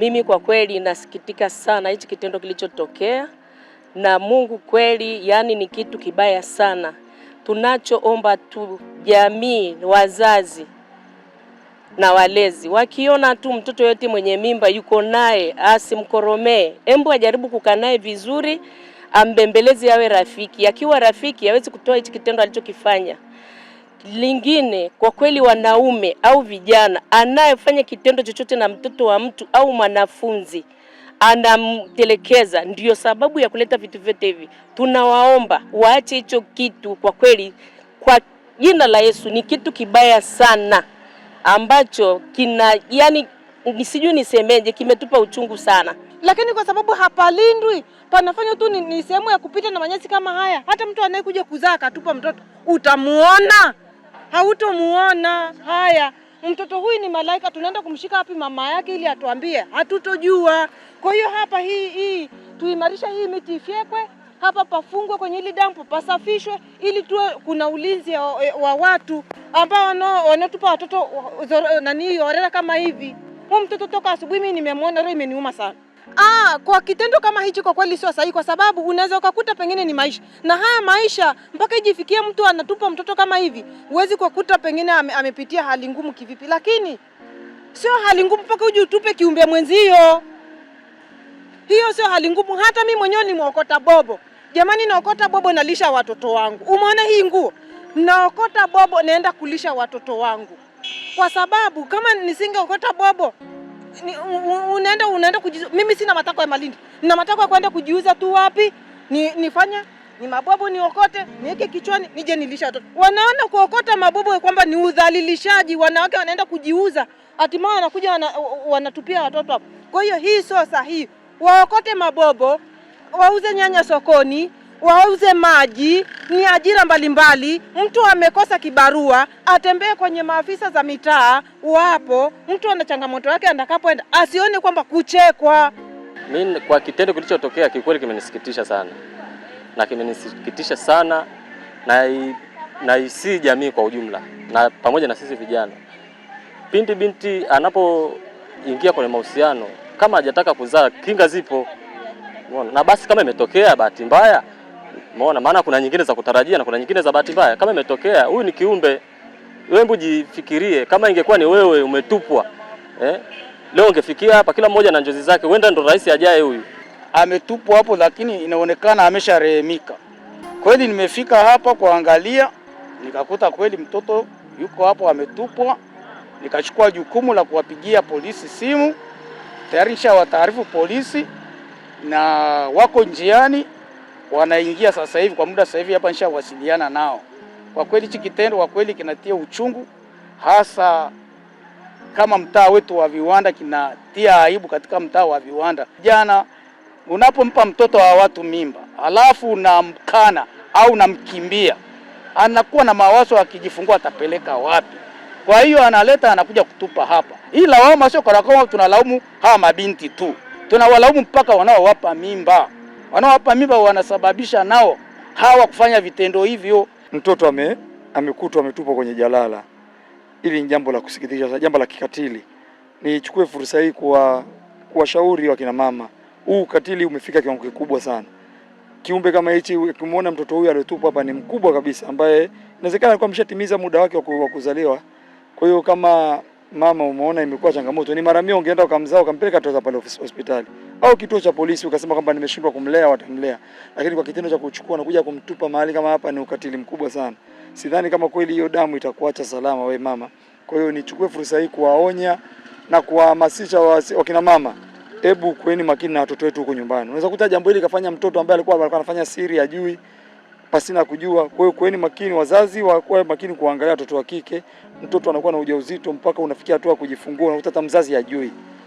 Mimi kwa kweli nasikitika sana hichi kitendo kilichotokea, na Mungu kweli, yani ni kitu kibaya sana. Tunachoomba tu jamii, wazazi na walezi, wakiona tu mtoto yote mwenye mimba yuko naye asimkoromee, embu ajaribu kukaa naye vizuri, ambembelezi awe rafiki. Akiwa rafiki hawezi kutoa hichi kitendo alichokifanya. Lingine, kwa kweli wanaume au vijana anayefanya kitendo chochote na mtoto wa mtu au mwanafunzi anamtelekeza, ndio sababu ya kuleta vitu vyote hivi. Tunawaomba waache hicho kitu, kwa kweli kwa jina la Yesu. Ni kitu kibaya sana ambacho sijui nisemeje, kimetupa uchungu sana. Lakini kwa sababu hapalindwi, panafanya tu ni sehemu ya kupita na manyasi kama haya. Hata mtu anayekuja kuzaa akatupa mtoto, utamuona? Hautomuona. Haya, mtoto huyu ni malaika, tunaenda kumshika wapi mama yake ili atuambie? Hatutojua. Kwa hiyo hapa hii tuimarisha hii miti ifyekwe, hapa pafungwe, kwenye hili dampo pasafishwe, ili tuwe kuna ulinzi wa watu ambao wanatupa watoto orera kama hivi. Huyu mtoto toka asubuhi mimi nimemwona, roho imeniuma sana. Kwa kitendo kama hicho kwa kweli sio sahihi, kwa sababu unaweza ukakuta pengine ni maisha. Na haya maisha mpaka ijifikie mtu anatupa mtoto kama hivi, huwezi kukuta pengine amepitia hali ngumu kivipi, lakini sio hali ngumu mpaka uje utupe kiumbe mwenzio. Hiyo sio hali ngumu. Hata mimi mwenyewe ni muokota bobo. Jamani, naokota bobo nalisha watoto wangu. Umeona hii nguo? Naokota bobo naenda kulisha watoto wangu. Kwa sababu kama nisingeokota bobo, unaenda kujiuza. Mimi sina matakwa ya Malindi. Nina matakwa ya kwenda kujiuza tu wapi? Nifanya ni mabobo niokote, niweke kichwani, nije nilisha watoto. Wanaona kuokota mabobo kwamba ni udhalilishaji, wanawake wanaenda kujiuza. Hatimaye wanakuja wanatupia watoto hapo. Kwa hiyo hii sio sahihi. Waokote mabobo, wauze nyanya sokoni, wauze maji, ni ajira mbalimbali. Mtu amekosa kibarua, atembee kwenye maafisa za mitaa, wapo. Mtu ana changamoto yake atakapoenda, asione kwamba kuchekwa. Mimi kwa kitendo kilichotokea kikweli kimenisikitisha sana. Na kimenisikitisha sana na isi jamii kwa ujumla, na pamoja na sisi vijana. Pindi binti anapoingia kwenye mahusiano, kama hajataka kuzaa, kinga zipo. Umeona? Na basi kama imetokea bahati mbaya, umeona, maana kuna nyingine za kutarajia na kuna nyingine za bahati mbaya. Kama imetokea, huyu ni kiumbe. Wewe jifikirie, kama ingekuwa ni wewe umetupwa, leo ungefikia hapa, kila mmoja na njozi zake, wenda ndo rais ajaye huyu. Ametupwa hapo, lakini inaonekana amesharehemika. Kweli nimefika hapa kuangalia, nikakuta kweli mtoto yuko hapo ametupwa. Nikachukua jukumu la kuwapigia polisi simu. Tayari nishawataarifu polisi na wako njiani wanaingia sasa hivi. Kwa muda sasa hivi hapa nishawasiliana nao. Kwa kweli hiki kitendo kwa kweli kinatia uchungu, hasa kama mtaa wetu wa viwanda kinatia aibu katika mtaa wa viwanda. Jana unapompa mtoto wa watu mimba, alafu unamkana au unamkimbia, anakuwa na mawazo akijifungua atapeleka wapi? Kwa hiyo anakuja kutupa hapa. Hii lawama sio kama tunalaumu hawa mabinti tu. Tunawalaumu mpaka wanaowapa mimba. Wanaowapa mimba wanasababisha nao hawa kufanya vitendo hivyo. Mtoto amekutwa ametupwa kwenye jalala. Hili ni jambo la kusikitisha, jambo la kikatili. Nichukue fursa hii kuwashauri wakina mama. Huu ukatili umefika kiwango kikubwa sana. Kiumbe kama hichi, ukimwona mtoto huyu aliyotupwa hapa ni mkubwa kabisa, ambaye inawezekana alikuwa ameshatimiza muda wake wa kuzaliwa. Kwa hiyo kama mama umeona imekuwa changamoto, ni mara 100 ungeenda ukamzaa ukampeleka toza pale hospitali au kituo cha polisi ukasema kwamba nimeshindwa kumlea, watamlea. Lakini kwa kitendo cha kuchukua na kuja kumtupa mahali kama hapa ni ukatili mkubwa sana. Sidhani kama kweli hiyo damu itakuacha salama we mama. Kwa hiyo nichukue fursa hii kuwaonya na kuwahamasisha wakina mama. Hebu kuweni makini na watoto wetu huko nyumbani. Unaweza kukuta jambo hili kafanya mtoto ambaye alikuwa anafanya siri ajui, pasina kujua. Kwa hiyo kuweni makini, wazazi wawe makini kuangalia watoto wa kike. Mtoto anakuwa na ujauzito mpaka unafikia hatua kujifungua, unakuta hata mzazi hajui.